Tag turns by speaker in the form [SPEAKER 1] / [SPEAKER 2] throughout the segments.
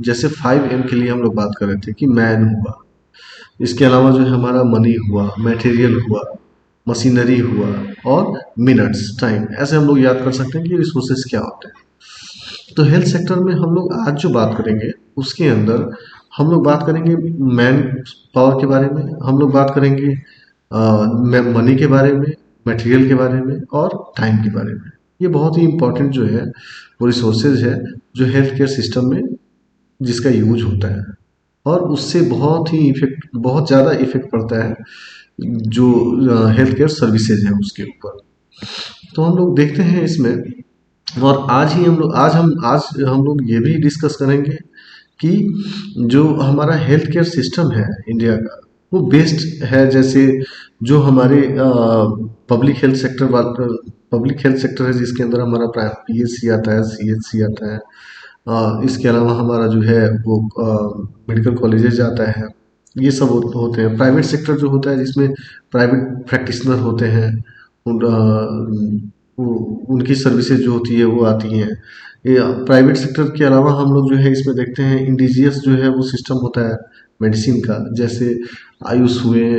[SPEAKER 1] जैसे 5M के लिए हम लोग बात कर रहे थे कि मैन हुआ, इसके अलावा जो है हमारा मनी हुआ, मटेरियल हुआ, मशीनरी हुआ और मिनट्स टाइम, ऐसे हम लोग याद कर सकते हैं कि रिसोर्सेज क्या होते हैं। तो हेल्थ सेक्टर में हम लोग आज जो बात करेंगे उसके अंदर हम लोग बात करेंगे मैन पावर के बारे में, हम लोग बात करेंगे मनी के बारे में, मटेरियल के बारे में और टाइम के बारे में। ये बहुत ही इंपॉर्टेंट जो है वो रिसोर्सेज है जो हेल्थ केयर सिस्टम में जिसका यूज होता है, और उससे बहुत ज़्यादा इफेक्ट पड़ता है जो हेल्थ केयर सर्विसेज है उसके ऊपर। तो हम लोग देखते हैं इसमें, और आज हम लोग ये भी डिस्कस करेंगे कि जो हमारा हेल्थ केयर सिस्टम है इंडिया का वो बेस्ड है, जैसे जो हमारे पब्लिक हेल्थ सेक्टर है जिसके अंदर हमारा PHC आता है, CHC आता है, इसके अलावा हमारा जो है वो मेडिकल कॉलेजेस आता है, ये सब होते हैं। प्राइवेट सेक्टर जो होता है जिसमें प्राइवेट प्रैक्टिशनर होते हैं, उनकी सर्विसेज जो होती है वो आती हैं। ये प्राइवेट सेक्टर के अलावा हम लोग जो है इसमें देखते हैं इंडिजियस जो है वो सिस्टम होता है मेडिसिन का, जैसे आयुष हुए,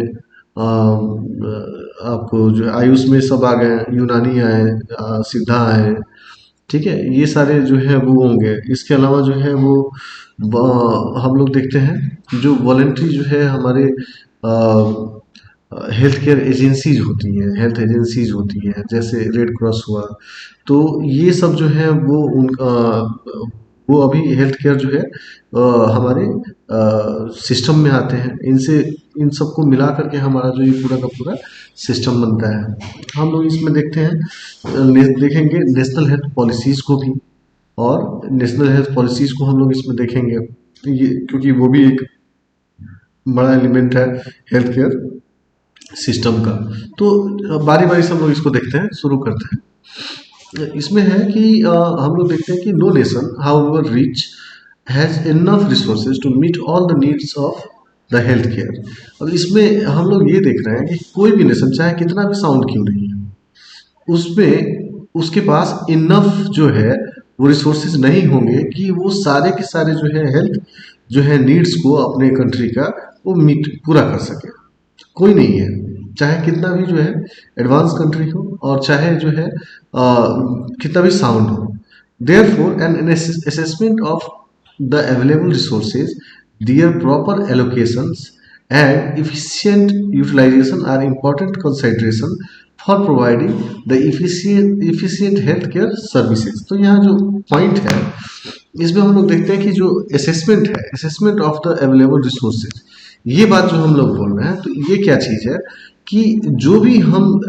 [SPEAKER 1] आपको जो आयुष में सब आ गए, यूनानी आए, सिद्धा आए, ठीक है, ये सारे जो है वो होंगे। इसके अलावा जो है वो हम लोग देखते हैं जो वॉलेंट्री जो है हमारे हेल्थ केयर एजेंसीज होती हैं, हेल्थ एजेंसीज होती हैं, जैसे रेड क्रॉस हुआ, तो ये सब जो है वो उनका वो अभी हेल्थ केयर जो है हमारे सिस्टम में आते हैं। इन सबको मिला करके हमारा जो ये पूरा का पूरा सिस्टम बनता है। हम लोग इसमें देखते हैं देखेंगे नेशनल हेल्थ पॉलिसीज को भी, और नेशनल हेल्थ पॉलिसीज को हम लोग इसमें देखेंगे, ये क्योंकि वो भी एक बड़ा एलिमेंट है हेल्थ केयर सिस्टम का। तो बारी बारी से हम लोग इसको देखते हैं, शुरू करते हैं। इसमें है कि हम लोग देखते हैं कि no nation however rich has enough resources to meet all the needs of the health care. अब इसमें हम लोग ये देख रहे हैं कि कोई भी नेशन चाहे कितना भी साउंड क्यों नहीं है, उसमें उसके पास इनफ जो है वो रिसोर्सेज नहीं होंगे कि वो सारे के सारे जो है हेल्थ जो है नीड्स को अपने कंट्री का वो मीट पूरा कर सके। कोई नहीं है, चाहे कितना भी जो है एडवांस कंट्री हो और चाहे जो है कितना भी साउंड हो। Therefore an assessment of the available resources, their proper allocations and efficient utilization are important consideration for providing the efficient healthcare services। तो यहाँ जो पॉइंट है इसमें हम लोग देखते हैं कि जो असेसमेंट है, assessment of the available resources, ये बात जो हम लोग बोल रहे हैं, तो ये क्या चीज़ है कि जो भी हम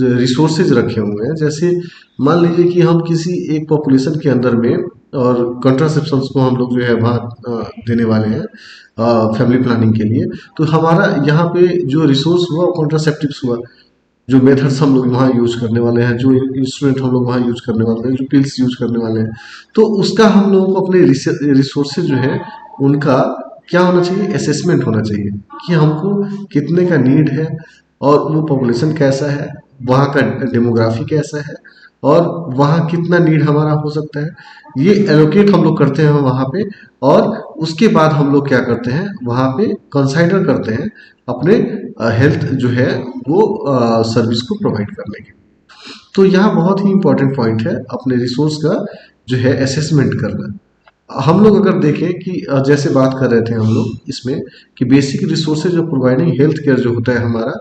[SPEAKER 1] रिसोर्सेज रखे हुए हैं, जैसे मान लीजिए कि हम किसी एक पॉपुलेशन के अंदर में और कंट्रासेप्शंस को हम लोग जो है वहाँ देने वाले हैं फैमिली प्लानिंग के लिए, तो हमारा यहाँ पे जो रिसोर्स हुआ कॉन्ट्रासेप्टिव्स हुआ, जो मेथड्स हम लोग वहाँ यूज करने वाले हैं, जो इंस्ट्रूमेंट हम लोग वहाँ यूज करने वाले हैं, जो पिल्स यूज करने वाले हैं, तो उसका हम लोगों को अपने रिसोर्सेज जो है उनका क्या होना चाहिए, असेसमेंट होना चाहिए कि हमको कितने का नीड है और वो पॉपुलेशन कैसा है, वहाँ का डेमोग्राफी कैसा है और वहाँ कितना नीड हमारा हो सकता है, ये एलोकेट हम लोग करते हैं वहाँ पे। और उसके बाद हम लोग क्या करते हैं, वहाँ पे कंसाइडर करते हैं अपने हेल्थ जो है वो सर्विस को प्रोवाइड करने के। तो यहाँ बहुत ही इंपॉर्टेंट पॉइंट है अपने रिसोर्स का जो है असेसमेंट करना। हम लोग अगर देखें कि जैसे बात कर रहे थे हम लोग इसमें कि basic resources of providing health care जो होता है हमारा,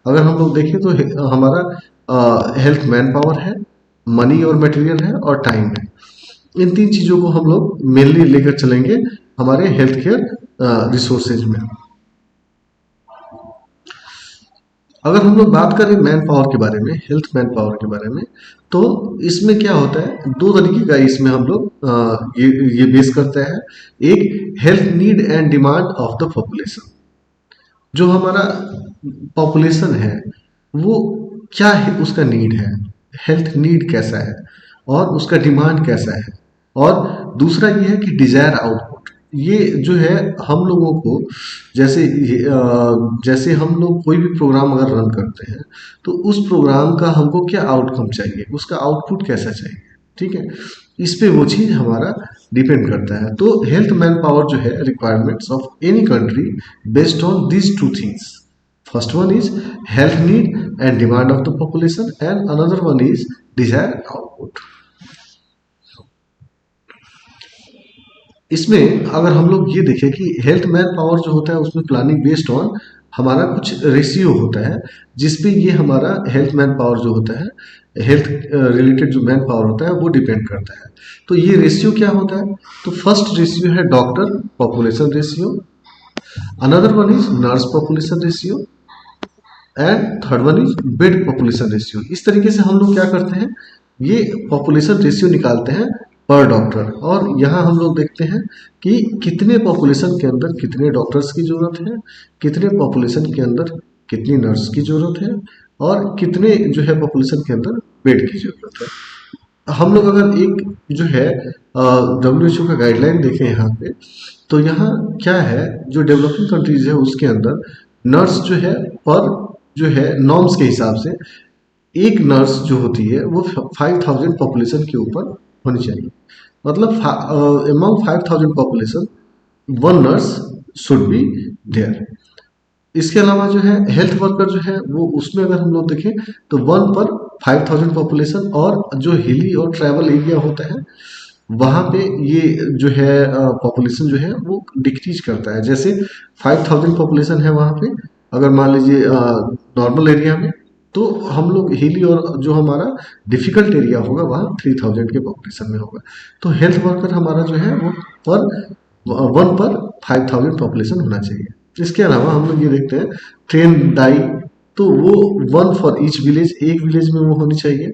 [SPEAKER 1] अगर हम लोग देखें तो हमारा हेल्थ मैन पावर है, मनी और मटेरियल है और टाइम है। इन तीन चीज़ों को हम लोग मेनली लेकर चलेंगे हमारे हेल्थ केयर रिसोर्सेज में। अगर हम लोग बात करें मैन पावर के बारे में, हेल्थ मैन पावर के बारे में, तो इसमें क्या होता है, दो तरीके का इसमें हम लोग ये बेस करते हैं। एक health need and demand of the population, जो हमारा पॉपुलेशन है वो क्या है, उसका नीड है, हेल्थ नीड कैसा है और उसका डिमांड कैसा है। और दूसरा ये है कि डिजायर आउटपुट, ये जो है हम लोगों को जैसे हम लोग कोई भी प्रोग्राम अगर रन करते हैं तो उस प्रोग्राम का हमको क्या आउटकम चाहिए, उसका आउटपुट कैसा चाहिए, ठीक है, इस पे वो चीज़ हमारा डिपेंड करता है। तो हेल्थ मैन पावर जो है requirements of any country based on these two things. First one is health need and demand of the population and another one is desire output. इसमें अगर हम लोग ये देखें कि हेल्थ मैन पावर जो होता है उसमें प्लानिंग बेस्ड ऑन हमारा कुछ रेशियो होता है जिसपे ये हमारा हेल्थ मैन पावर जो होता है, हेल्थ रिलेटेड जो मैन पावर होता है वो डिपेंड करता है। तो ये रेशियो क्या होता है? तो फर्स्ट रेशियो है doctor population ratio, another one is nurse population ratio and third one is bed population ratio. इस तरीके से हम लोग क्या करते हैं, ये पॉपुलेशन रेशियो निकालते हैं पर डॉक्टर, और यहाँ हम लोग देखते हैं कि कितने पॉपुलेशन के अंदर कितने डॉक्टर्स की जरूरत है, कितने पॉपुलेशन के अंदर कितनी नर्स की जरूरत है, और कितने जो है पॉपुलेशन के अंदर बेड की जरूरत है। हम लोग अगर एक जो है WHO का गाइडलाइन देखें यहाँ पे, तो यहाँ क्या है, जो डेवलपिंग कंट्रीज है उसके अंदर नर्स जो है पर जो है नॉर्म्स के हिसाब से एक नर्स जो होती है वो 5000 पॉपुलेशन के ऊपर होनी चाहिए। मतलब among 5000 population one nurse should be there. इसके अलावा जो है हेल्थ वर्कर जो है वो उसमें अगर हम लोग देखें तो वन पर 5000 पॉपुलेशन, और जो हिली और ट्रैवल एरिया होता है वहाँ पे ये जो है पॉपुलेशन जो है वो डिक्रीज करता है। जैसे 5000 पॉपुलेशन है वहाँ पे, अगर मान लीजिए नॉर्मल एरिया में, तो हम लोग हिली और जो हमारा डिफिकल्ट एरिया होगा वहाँ 3000 के पॉपुलेशन में होगा। तो हेल्थ वर्कर हमारा जो है वो पर वन पर 5000 पॉपुलेशन होना चाहिए। इसके अलावा हम लोग ये देखते हैं ट्रेन डाई, तो वो वन फॉर ईच विलेज, एक विलेज में वो होनी चाहिए।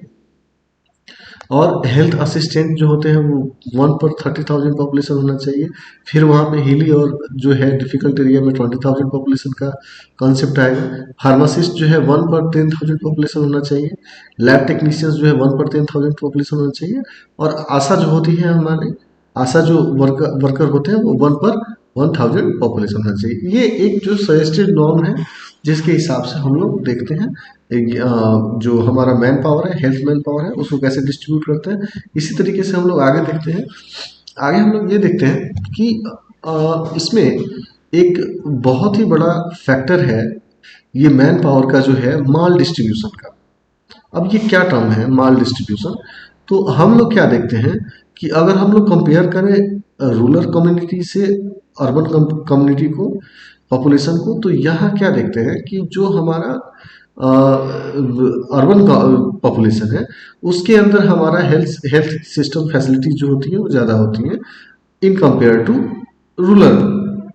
[SPEAKER 1] और हेल्थ असिस्टेंट जो होते हैं वो वन पर 30,000 पॉपुलेशन होना चाहिए। फिर वहाँ पे हिली और जो है डिफिकल्ट एरिया में 20,000 पॉपुलेशन का कॉन्सेप्ट आएगा। फार्मासिस्ट जो है वन पर 10,000 पॉपुलेशन होना चाहिए। लैब टेक्नीशियंस जो है वन पर 10,000 पॉपुलेशन होना चाहिए। और आशा जो होती है हमारे, आशा जो वर्कर होते हैं वो वन पर 1000 पॉपुलेशन होना चाहिए। ये एक जो सजेस्टेड नॉर्म है जिसके हिसाब से हम लोग देखते हैं जो हमारा मैन पावर है, हेल्थ मैन पावर है, उसको कैसे डिस्ट्रीब्यूट करते हैं। इसी तरीके से हम लोग आगे देखते हैं। आगे हम लोग ये देखते हैं कि इसमें एक बहुत ही बड़ा फैक्टर है ये मैन पावर का जो है माल डिस्ट्रीब्यूशन का। अब ये क्या टर्म है माल डिस्ट्रीब्यूशन? तो हम लोग क्या देखते हैं कि अगर हम लोग कंपेयर करें रूरल कम्युनिटी से अर्बन कम्युनिटी को, पॉपुलेशन को, तो यहाँ क्या देखते हैं कि जो हमारा अर्बन पॉपुलेशन है उसके अंदर हमारा हेल्थ सिस्टम फैसिलिटी जो होती है वो ज़्यादा होती है in compare to rural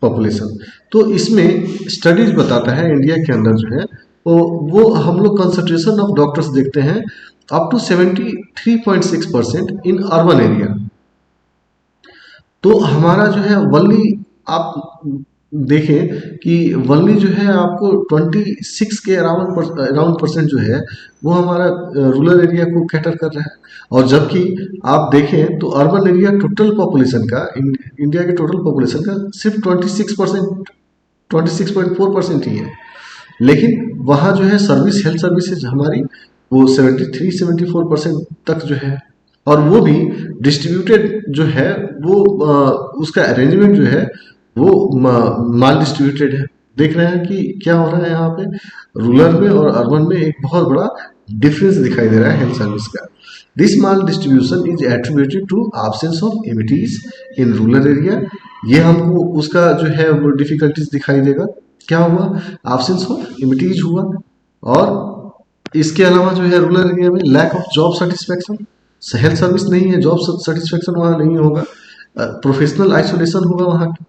[SPEAKER 1] population. तो इसमें स्टडीज बताता है इंडिया के अंदर जो है वो हम लोग कंसंट्रेशन ऑफ डॉक्टर्स देखते हैं up to 73.6% in urban area. तो हमारा जो है वनली आप देखें कि वनली जो है आपको 26 के अराउंड परसेंट जो है वो हमारा रूरल एरिया को कैटर कर रहा है। और जबकि आप देखें तो अर्बन एरिया टोटल पॉपुलेशन का, इंडिया के टोटल पॉपुलेशन का सिर्फ 26.4% ही है। लेकिन वहाँ जो है सर्विस, हेल्थ सर्विसेज हमारी वो 73-74% तक जो है, और वो भी डिस्ट्रीब्यूटेड जो है वो उसका अरेंजमेंट जो है वो माल डिस्ट्रीब्यूटेड है। देख रहे हैं कि क्या हो रहा है यहाँ पे रूरल में और अर्बन में एक बहुत बड़ा डिफरेंस दिखाई दे रहा है हेल्थ सर्विस का। This maldistribution is attributed to absence of amenities in rural area. ये हमको उसका जो है वो डिफिकल्टीज दिखाई देगा। क्या हुआ? एब्सेंस ऑफ एमिटीज हुआ। और इसके अलावा जो है रूरल एरिया में lack of job satisfaction, health service नहीं है, जॉब सेटिस्फेक्शन वहाँ नहीं होगा, प्रोफेशनल आइसोलेशन होगा वहाँ की,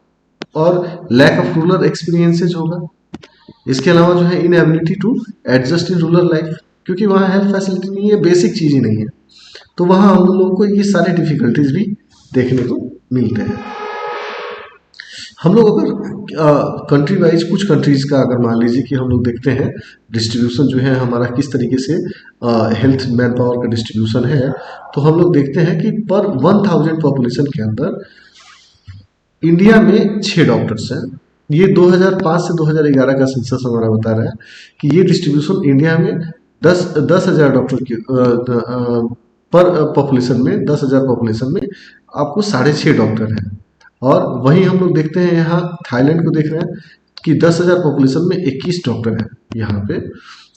[SPEAKER 1] और लैक ऑफ रूरल एक्सपीरियंसेज होगा। इसके अलावा जो है inability to adjust in rural life, क्योंकि वहाँ हेल्थ फैसिलिटी नहीं है, बेसिक चीज़ ही नहीं है। तो वहाँ हम लोगों को ये सारे डिफिकल्टीज भी देखने को मिलते हैं। हम लोग अगर कंट्री वाइज कुछ कंट्रीज का अगर मान लीजिए कि हम लोग देखते हैं डिस्ट्रीब्यूशन जो है हमारा किस तरीके से हेल्थ मैन पावर का डिस्ट्रीब्यूशन है, तो हम लोग देखते हैं कि पर 1000 पॉपुलेशन के अंदर इंडिया में 6 डॉक्टर्स हैं। ये 2005 से 2011 का सेंसस हमारा बता रहा है कि ये डिस्ट्रीब्यूशन इंडिया में 10,000 डॉक्टर की पर पॉपुलेशन में, 10,000 पॉपुलेशन में आपको 6.5 डॉक्टर हैं। और वहीं हम लोग देखते हैं यहाँ थाईलैंड को देख रहे हैं कि 10,000 पॉपुलेशन में 21 डॉक्टर हैं यहाँ पे।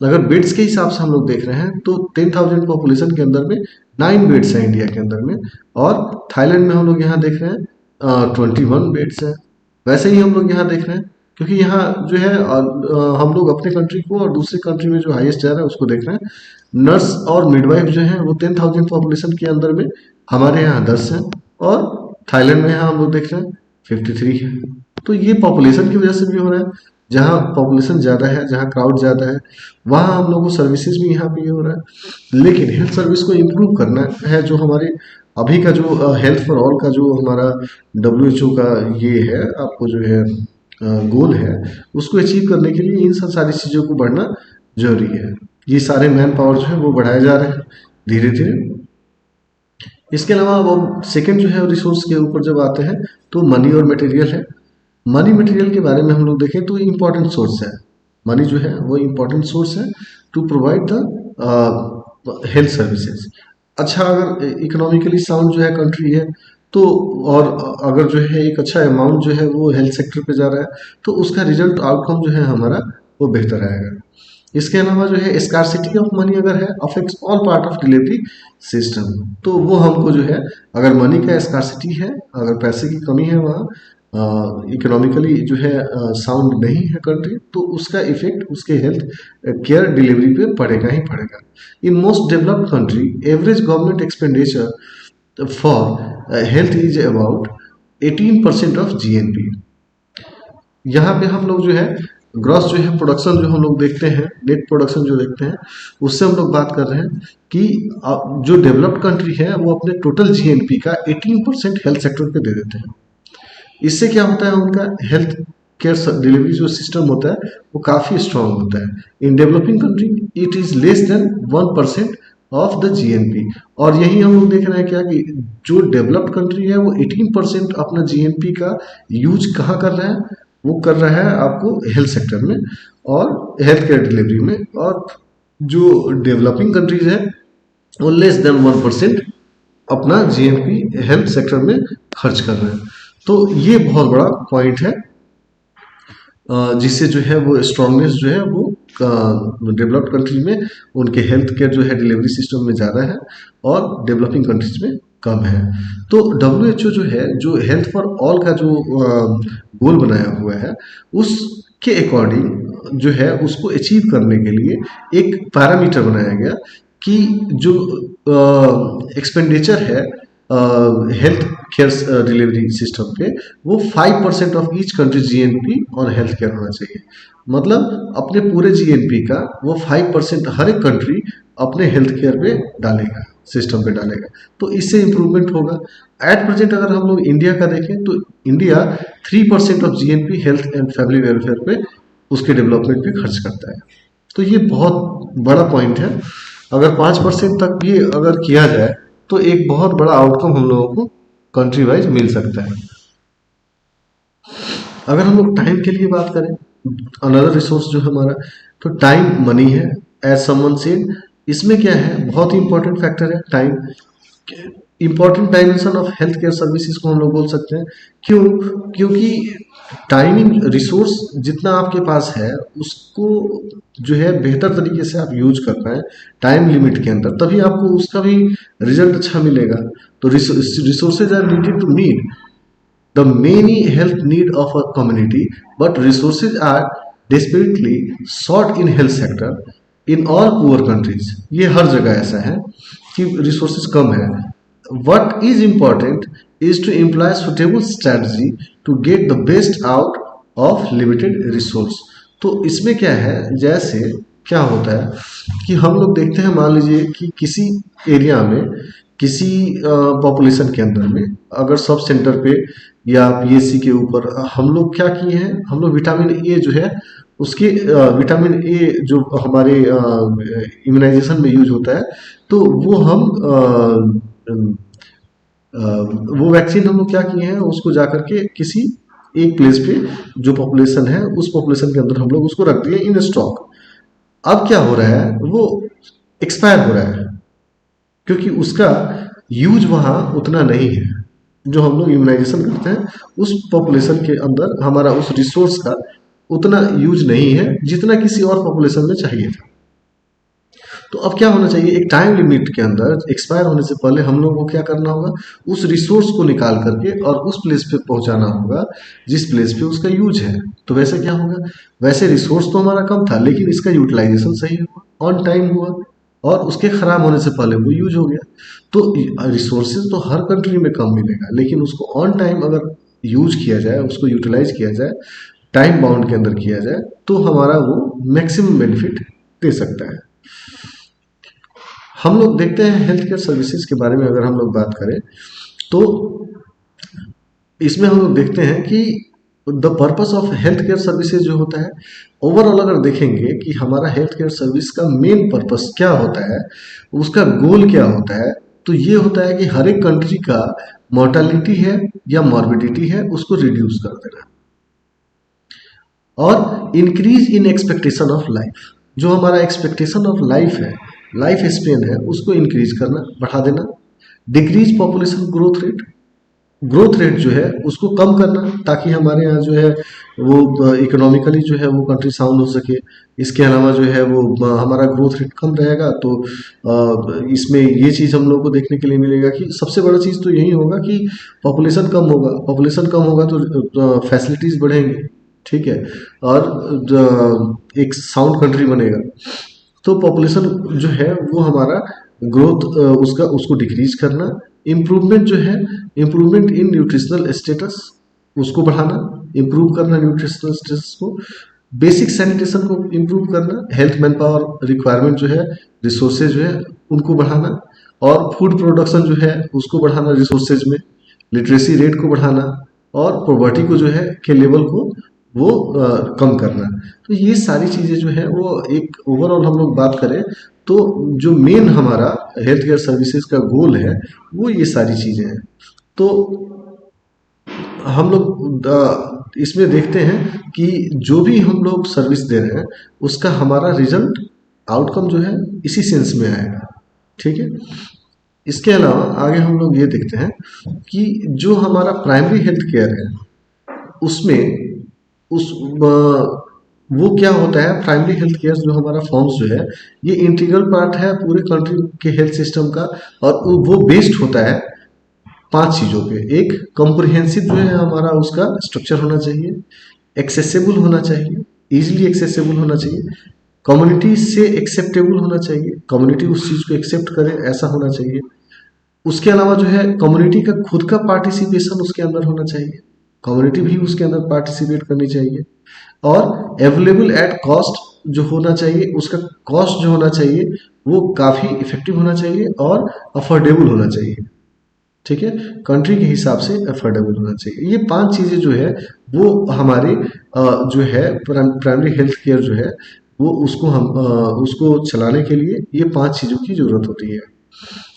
[SPEAKER 1] अगर बेड्स के हिसाब से हम लोग देख रहे हैं तो 10,000 पॉपुलेशन के अंदर में 9 बेड्स हैं इंडिया के अंदर में, और थाईलैंड में हम लोग यहाँ देख रहे हैं 21 बेड्स हैं। वैसे ही हम लोग यहाँ देख रहे हैं, क्योंकि यहाँ जो है हम लोग अपने कंट्री को और दूसरी कंट्री में जो हाईएस्ट जा रहा है उसको देख रहे हैं। नर्स और मिडवाइफ जो है वो 10,000 पॉपुलेशन के अंदर में हमारे यहाँ 10 हैं, और थाईलैंड में यहाँ हम लोग देख रहे हैं 53 है। तो ये पॉपुलेशन की वजह से भी हो रहा है, जहाँ पॉपुलेशन ज़्यादा है, जहाँ क्राउड ज़्यादा है, वहाँ हम लोग को सर्विसेज भी यहाँ पे ये हो रहा है। लेकिन हेल्थ सर्विस को इम्प्रूव करना है, जो हमारे अभी का जो हेल्थ फॉर ऑल का जो हमारा WHO का ये है, आपको जो है गोल है, उसको अचीव करने के लिए इन सब सारी चीज़ों को बढ़ना जरूरी है। ये सारे मैन पावर जो है वो बढ़ाए जा रहे हैं धीरे धीरे। इसके अलावा अब हम सेकेंड जो है रिसोर्स के ऊपर जब आते हैं तो मनी और मटेरियल है। मनी मटेरियल के बारे में हम लोग देखें तो इम्पोर्टेंट सोर्स है, मनी जो है वो इम्पोर्टेंट सोर्स है to provide the health services. अच्छा, अगर इकोनॉमिकली साउंड जो है कंट्री है तो, और अगर जो है एक अच्छा अमाउंट जो है वो हेल्थ सेक्टर पे जा रहा है, तो उसका रिजल्ट आउटकम जो है हमारा वो बेहतर आएगा। इसके अलावा जो है स्कार्सिटी ऑफ मनी अगर है affects all part of delivery system, तो वो हमको जो है, अगर मनी का स्कार्सिटी है, अगर पैसे की कमी है वहाँ, इकोनॉमिकली जो है साउंड नहीं है कंट्री, तो उसका इफेक्ट उसके हेल्थ केयर डिलीवरी पे पड़ेगा ही पड़ेगा। In most developed country average government expenditure for health is about 18% of GNP। यहाँ पे हम लोग जो है ग्रॉस जो है प्रोडक्शन जो हम लोग देखते हैं, नेट प्रोडक्शन जो देखते हैं, उससे हम लोग बात कर रहे हैं कि जो डेवलप्ड कंट्री है वो अपने टोटल GNP का 18% हेल्थ सेक्टर पे दे देते हैं। इससे क्या होता है, उनका हेल्थ केयर डिलीवरी जो सिस्टम होता है वो काफ़ी स्ट्रांग होता है। In developing country it is less than 1% of the GNP। और यही हम लोग देख रहे हैं क्या कि जो डेवलप्ड कंट्री है वो 18% अपना GNP का यूज कहाँ कर रहा है, वो कर रहा है आपको हेल्थ सेक्टर में और हेल्थ केयर डिलीवरी में। और जो डेवलपिंग कंट्रीज है वो लेस देन 1% अपना GNP हेल्थ सेक्टर में खर्च कर रहे हैं। तो ये बहुत बड़ा पॉइंट है जिससे जो है वो स्ट्रांगनेस जो है वो डेवलप्ड कंट्री में उनके हेल्थ केयर जो है डिलीवरी सिस्टम में ज़्यादा है और डेवलपिंग कंट्रीज में कम है। तो WHO जो है, जो हेल्थ फॉर ऑल का जो गोल बनाया हुआ है, उसके अकॉर्डिंग जो है उसको अचीव करने के लिए एक पैरामीटर बनाया गया कि जो एक्सपेंडिचर है हेल्थ केयर डिलीवरी सिस्टम पे, वो 5% ऑफ ईच कंट्री GNP और हेल्थ केयर होना चाहिए। मतलब अपने पूरे GNP का वो 5% हर एक कंट्री अपने हेल्थ केयर पे डालेगा, सिस्टम पे डालेगा, तो इससे इम्प्रूवमेंट होगा। एट प्रेजेंट अगर हम लोग इंडिया का देखें तो India 3% of GNP health and family welfare पे, उसके डेवलपमेंट पे खर्च करता है। तो ये बहुत बड़ा पॉइंट है। अगर 5% तक ये अगर किया जाए तो एक बहुत बड़ा आउटकम हम लोगों को कंट्री वाइज मिल सकता है। अगर हम लोग टाइम के लिए बात करें, अनदर रिसोर्स जो हमारा, तो टाइम मनी है एज समवन सेड। इसमें क्या है, बहुत ही इंपॉर्टेंट फैक्टर है time. Important dimension of health care services को हम लोग बोल सकते हैं। क्यों? क्योंकि टाइमिंग रिसोर्स जितना आपके पास है उसको जो है बेहतर तरीके से आप यूज कर पाए टाइम लिमिट के अंदर, तभी आपको उसका भी रिजल्ट अच्छा मिलेगा। तो resources are needed to meet the many health need of a community, but resources are desperately short in health sector in all poor countries। ये हर जगह ऐसा है कि रिसोर्सेज कम है। What is important is to employ suitable strategy to get the best out of limited resource। तो इसमें क्या है, जैसे क्या होता है कि हम लोग देखते हैं, मान लीजिए कि किसी एरिया में, किसी पॉपुलेशन के अंदर में अगर सब सेंटर पे या PSC के ऊपर हम लोग क्या किए हैं, हम लोग विटामिन ए जो है उसके विटामिन ए जो हमारे इम्यूनाइजेशन में यूज होता है, तो वो हम वो वैक्सीन हम लोग क्या किए हैं, उसको जाकर के किसी एक प्लेस पे जो पॉपुलेशन है उस पॉपुलेशन के अंदर हम लोग उसको रख दिए इन स्टॉक। अब क्या हो रहा है, वो एक्सपायर हो रहा है। क्योंकि उसका यूज वहाँ उतना नहीं है। जो हम लोग इम्यूनाइजेशन करते हैं उस पॉपुलेशन के अंदर हमारा उस रिसोर्स का उतना यूज नहीं है जितना किसी और पॉपुलेशन में चाहिए था। तो अब क्या होना चाहिए, एक टाइम लिमिट के अंदर एक्सपायर होने से पहले हम लोग को क्या करना होगा, उस रिसोर्स को निकाल करके और उस प्लेस पे पहुंचाना होगा जिस प्लेस पे उसका यूज है। तो वैसे क्या होगा, वैसे रिसोर्स तो हमारा कम था लेकिन इसका यूटिलाइजेशन सही हुआ, ऑन टाइम हुआ और उसके खराब होने से पहले वो यूज हो गया। तो रिसोर्सेज तो हर कंट्री में कम मिलेगा लेकिन उसको ऑन टाइम अगर यूज किया जाए, उसको यूटिलाइज किया जाए, टाइम बाउंड के अंदर किया जाए, तो हमारा वो मैक्सिमम बेनिफिट दे सकता है। हम लोग देखते हैं हेल्थ केयर सर्विसेज के बारे में अगर हम लोग बात करें तो इसमें हम लोग देखते हैं कि the purpose of health care services जो होता है, ओवरऑल अगर देखेंगे कि हमारा हेल्थ केयर सर्विस का मेन पर्पस क्या होता है, उसका गोल क्या होता है, तो ये होता है कि हर एक कंट्री का मोर्टालिटी है या मॉर्बिडिटी है उसको रिड्यूस कर देना और increase in expectation of life. जो हमारा एक्सपेक्टेशन ऑफ लाइफ है, लाइफ स्पेन है, उसको इंक्रीज करना, बढ़ा देना। Decrease population growth rate, growth rate जो है उसको कम करना ताकि हमारे यहाँ जो है वो इकोनॉमिकली जो है वो कंट्री साउंड हो सके। इसके अलावा जो है वो हमारा ग्रोथ रेट कम रहेगा तो इसमें ये चीज़ हम लोग को देखने के लिए मिलेगा कि सबसे बड़ा चीज़ तो यही होगा कि पॉपुलेशन कम होगा, पॉपुलेशन कम होगा तो फैसिलिटीज़ बढ़ेंगी, ठीक है, और एक साउंड कंट्री बनेगा। तो पॉपुलेशन जो है वो हमारा ग्रोथ उसका उसको डिक्रीज करना, इम्प्रूवमेंट जो है, इम्प्रूवमेंट इन न्यूट्रिशनल स्टेटस उसको बढ़ाना, इम्प्रूव करना न्यूट्रिशनल स्टेटस को, बेसिक सैनिटेशन को इम्प्रूव करना, हेल्थ मैन पावर रिक्वायरमेंट जो है, रिसोर्सेज जो है उनको बढ़ाना और फूड प्रोडक्शन जो है उसको बढ़ाना रिसोर्सेज में, लिटरेसी रेट को बढ़ाना और पॉवर्टी को जो है के लेवल को वो कम करना। तो ये सारी चीज़ें जो है वो एक ओवरऑल हम लोग बात करें तो जो मेन हमारा हेल्थ केयर सर्विसेज का गोल है वो ये सारी चीज़ें हैं। तो हम लोग इसमें देखते हैं कि जो भी हम लोग सर्विस दे रहे हैं उसका हमारा रिजल्ट आउटकम जो है इसी सेंस में आएगा, ठीक है। इसके अलावा आगे हम लोग ये देखते हैं कि जो हमारा प्राइमरी हेल्थ केयर है उसमें उस वो क्या होता है, प्राइमरी हेल्थ केयर जो हमारा फॉर्म्स जो है ये इंटीग्रल पार्ट है पूरे कंट्री के हेल्थ सिस्टम का और वो बेस्ड होता है 5 चीज़ों पे। एक कॉम्प्रिहेंसिव जो है हमारा उसका स्ट्रक्चर होना चाहिए, एक्सेसिबल होना चाहिए, इजीली एक्सेसिबल होना चाहिए, कम्युनिटी से एक्सेप्टेबल होना चाहिए, कम्युनिटी उस चीज़ को एक्सेप्ट करे ऐसा होना चाहिए। उसके अलावा जो है कम्युनिटी का खुद का पार्टिसिपेशन उसके अंदर होना चाहिए, कम्युनिटी भी उसके अंदर पार्टिसिपेट करनी चाहिए और अवेलेबल एट कॉस्ट जो होना चाहिए, उसका कॉस्ट जो होना चाहिए वो काफ़ी इफेक्टिव होना चाहिए और अफोर्डेबल होना चाहिए, ठीक है, कंट्री के हिसाब से अफोर्डेबल होना चाहिए। ये 5 चीज़ें जो है वो हमारे जो है प्राइमरी हेल्थ केयर जो है वो उसको हम उसको चलाने के लिए ये 5 चीज़ों की ज़रूरत होती है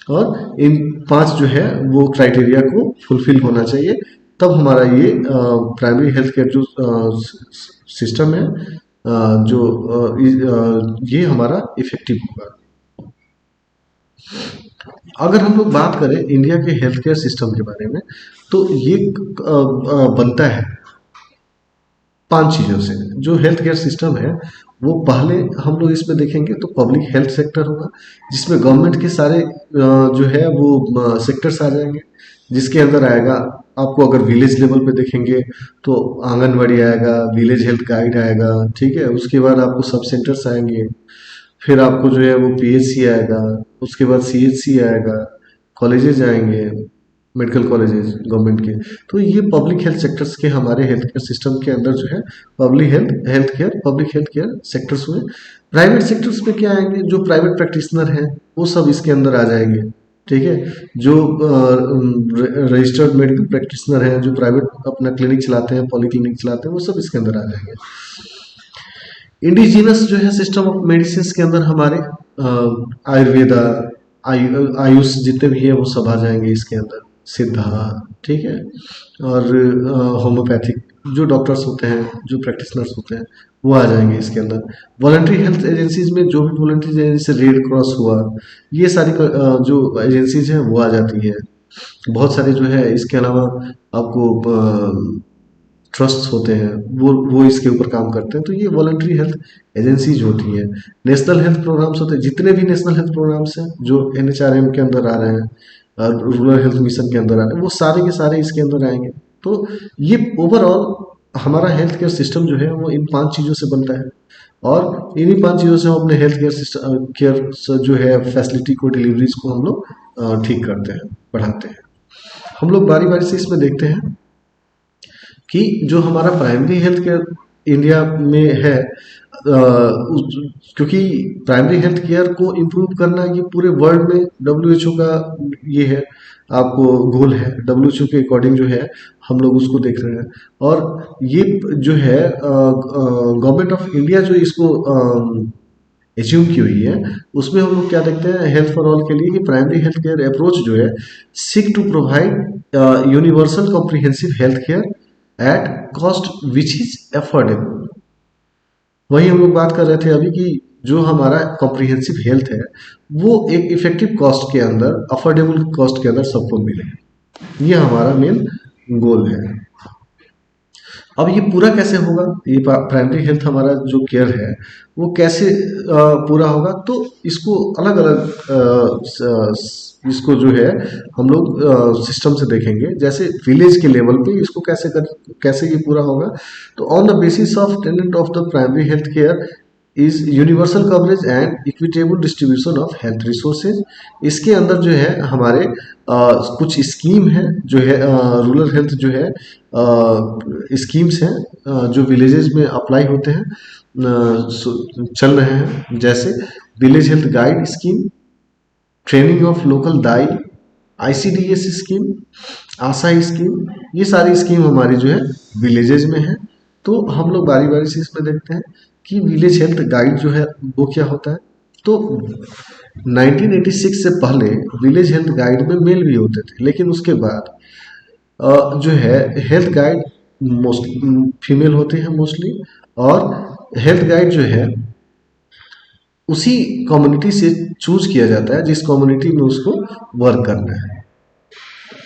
[SPEAKER 1] और इन 5 जो है वो क्राइटेरिया को फुलफिल होना चाहिए, तब हमारा ये प्राइमरी हेल्थ केयर जो सिस्टम है ये हमारा इफेक्टिव होगा। अगर हम लोग बात करें इंडिया के हेल्थ केयर सिस्टम के बारे में तो ये बनता है 5 चीज़ों से। जो हेल्थ केयर सिस्टम है वो पहले हम लोग इसमें देखेंगे तो पब्लिक हेल्थ सेक्टर होगा जिसमें गवर्नमेंट के सारे जो है वो सेक्टर्स आ जाएंगे, जिसके अंदर आएगा आपको अगर विलेज लेवल पे देखेंगे तो आंगनबाड़ी आएगा, विलेज हेल्थ गाइड आएगा, ठीक है, उसके बाद आपको सब सेंटर्स आएंगे, फिर आपको जो है वो पीएचसी आएगा, उसके बाद सीएचसी आएगा, कॉलेजेज आएंगे, मेडिकल कॉलेजेज गवर्नमेंट के। तो ये पब्लिक हेल्थ सेक्टर्स के हमारे हेल्थ केयर सिस्टम के अंदर जो है पब्लिक हेल्थ केयर सेक्टर्स हुए। प्राइवेट सेक्टर्स में क्या आएंगे, जो प्राइवेट प्रैक्टिशनर हैं वो सब इसके अंदर आ जाएंगे, ठीक है, जो रजिस्टर्ड मेडिकल प्रैक्टिशनर हैं जो प्राइवेट अपना क्लिनिक चलाते हैं, पॉली क्लिनिक चलाते हैं, वो सब इसके अंदर आ जाएंगे। इंडिजिनस जो है सिस्टम ऑफ मेडिसिन के अंदर हमारे आयुर्वेदा, आयुष जितने भी है वो सब आ जाएंगे इसके अंदर, सिद्धा, ठीक है, और होम्योपैथिक जो डॉक्टर्स होते हैं, जो प्रैक्टिशनर्स होते हैं, वो आ जाएंगे इसके अंदर। वॉलंटरी हेल्थ एजेंसीज में जो भी वॉलंटरी जैसे रेड क्रॉस हुआ, ये सारी जो एजेंसीज हैं वो आ जाती है। बहुत सारे जो है इसके अलावा आपको ट्रस्ट होते हैं, वो इसके ऊपर काम करते हैं। तो ये वॉलंटरी हेल्थ एजेंसीज होती हैं। नेशनल हेल्थ प्रोग्राम्स होते हैं, जितने भी नेशनल हेल्थ प्रोग्राम्स हैं जो NHRM के अंदर आ रहे हैं, रूरल हेल्थ मिशन के अंदर आ रहे हैं, वो सारे के सारे इसके अंदर आएंगे। तो ये ओवरऑल हमारा हेल्थ केयर सिस्टम जो है वो इन 5 चीज़ों से बनता है, और इन्हीं 5 चीज़ों से हम अपने हेल्थ केयर सिस्टम केयर जो है फैसिलिटी को, डिलीवरीज को हम लोग ठीक करते हैं, बढ़ाते हैं। हम लोग बारी बारी से इसमें देखते हैं कि जो हमारा प्राइमरी हेल्थ केयर इंडिया में है, क्योंकि प्राइमरी हेल्थ केयर को इम्प्रूव करना ये पूरे वर्ल्ड में WHO का ये है, आपको गोल है। WHO के अकॉर्डिंग जो है हम लोग उसको देख रहे हैं, और ये जो है गवर्नमेंट ऑफ इंडिया जो इसको एज्यूम की हुई है, उसमें हम लोग क्या देखते हैं हेल्थ फॉर ऑल के लिए कि प्राइमरी हेल्थ केयर अप्रोच जो है seek to provide universal comprehensive health care at cost which is affordable. वही हम लोग बात कर रहे थे अभी कि जो हमारा कॉम्प्रिहेंसिव हेल्थ है वो एक इफेक्टिव कॉस्ट के अंदर, अफोर्डेबल कॉस्ट के अंदर सबको मिले। ये हमारा मेन गोल है। अब ये पूरा कैसे होगा, ये प्राइमरी हेल्थ हमारा जो केयर है वो कैसे पूरा होगा, तो इसको अलग अलग इसको जो है हम लोग सिस्टम से देखेंगे। जैसे विलेज के लेवल पे इसको कैसे ये पूरा होगा, तो on the basis of tenet of the primary health care is universal coverage and equitable distribution of health resources. इसके अंदर जो है हमारे कुछ स्कीम है जो है रूरल हेल्थ जो है स्कीम्स हैं जो विलेजेस में अप्लाई होते हैं, चल रहे हैं। जैसे village health guide scheme, training of local Dai, ICDS scheme, Asha scheme, ये सारी स्कीम हमारी जो है विलेजेस में है। तो हम लोग बारी बारी से इसमें देखते हैं कि विलेज हेल्थ गाइड जो है वो क्या होता है। तो 1986 से पहले विलेज हेल्थ गाइड में मेल भी होते थे, लेकिन उसके बाद जो है हेल्थ गाइड मोस्टली फीमेल होते हैं मोस्टली, और हेल्थ गाइड जो है उसी कम्युनिटी से चूज किया जाता है जिस कम्युनिटी में उसको वर्क करना है,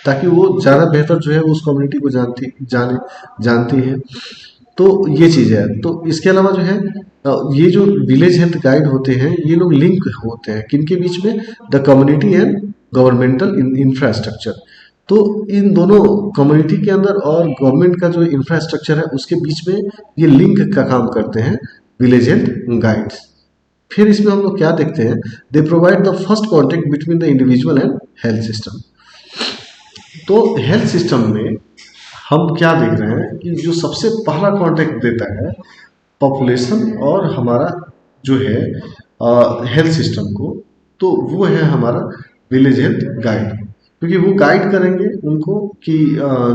[SPEAKER 1] ताकि वो ज़्यादा बेहतर जो है उस कम्युनिटी को जानती है। तो ये चीज़ है। तो इसके अलावा जो है ये जो विलेज हेल्थ गाइड होते हैं ये लोग लिंक होते हैं किनके बीच में, the community and governmental infrastructure. तो इन दोनों कम्युनिटी के अंदर और गवर्नमेंट का जो इंफ्रास्ट्रक्चर है उसके बीच में ये लिंक का काम करते हैं विलेज हेल्थ गाइड्स। फिर इसमें हम लोग क्या देखते हैं, they provide the first contact between the individual and health system. तो हेल्थ सिस्टम में हम क्या देख रहे हैं कि जो सबसे पहला कॉन्टेक्ट देता है पॉपुलेशन और हमारा जो है हेल्थ सिस्टम को, तो वो है हमारा विलेज हेल्थ गाइड। क्योंकि वो गाइड करेंगे उनको कि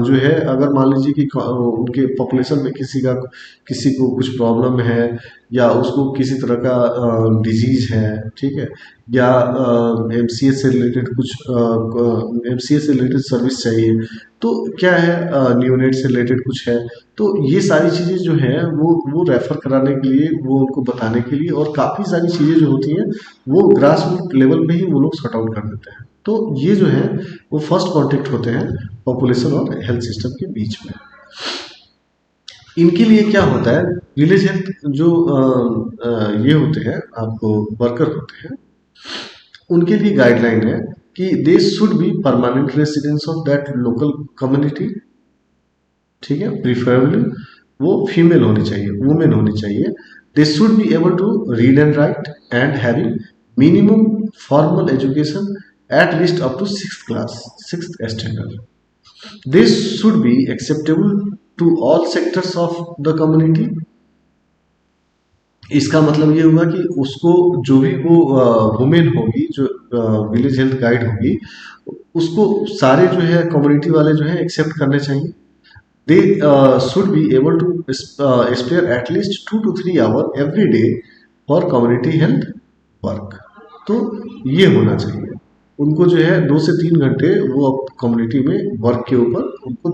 [SPEAKER 1] जो है अगर मान लीजिए कि उनके पॉपुलेशन में किसी को कुछ प्रॉब्लम है, या उसको किसी तरह का डिजीज है, ठीक है, या MCS से रिलेटेड कुछ MCS से रिलेटेड सर्विस चाहिए, तो क्या है न्यूनेट से रिलेटेड कुछ है, तो ये सारी चीज़ें जो है वो रेफर कराने के लिए, वो उनको बताने के लिए, और काफ़ी सारी चीज़ें जो होती हैं वो ग्रास रूट लेवल पे ही वो लोग सॉर्ट आउट कर देते हैं। तो ये जो है वो फर्स्ट कॉन्टेक्ट होते हैं पॉपुलेशन और हेल्थ सिस्टम के बीच में। इनके लिए क्या होता है, विलेज हेल्थ जो ये होते हैं आपको वर्कर होते हैं, उनके लिए गाइडलाइन है कि दे should be permanent residents of that local community, ठीक है, प्रीफरेबली वो फीमेल होनी चाहिए, वुमेन होनी चाहिए। They should be able to read and write and having minimum formal education at least up to 6th class, 6th standard. This should be acceptable to all sectors of the community. इसका मतलब ये हुआ कि उसको जो भी वो women होगी, जो विलेज हेल्थ गाइड होगी, उसको सारे जो है कम्युनिटी वाले जो है एक्सेप्ट करने चाहिए। They should be able to spare at least 2 to 3 hours every day for community health work. तो ये होना चाहिए, उनको जो है 2 से 3 घंटे वो कम्युनिटी में वर्क के ऊपर उनको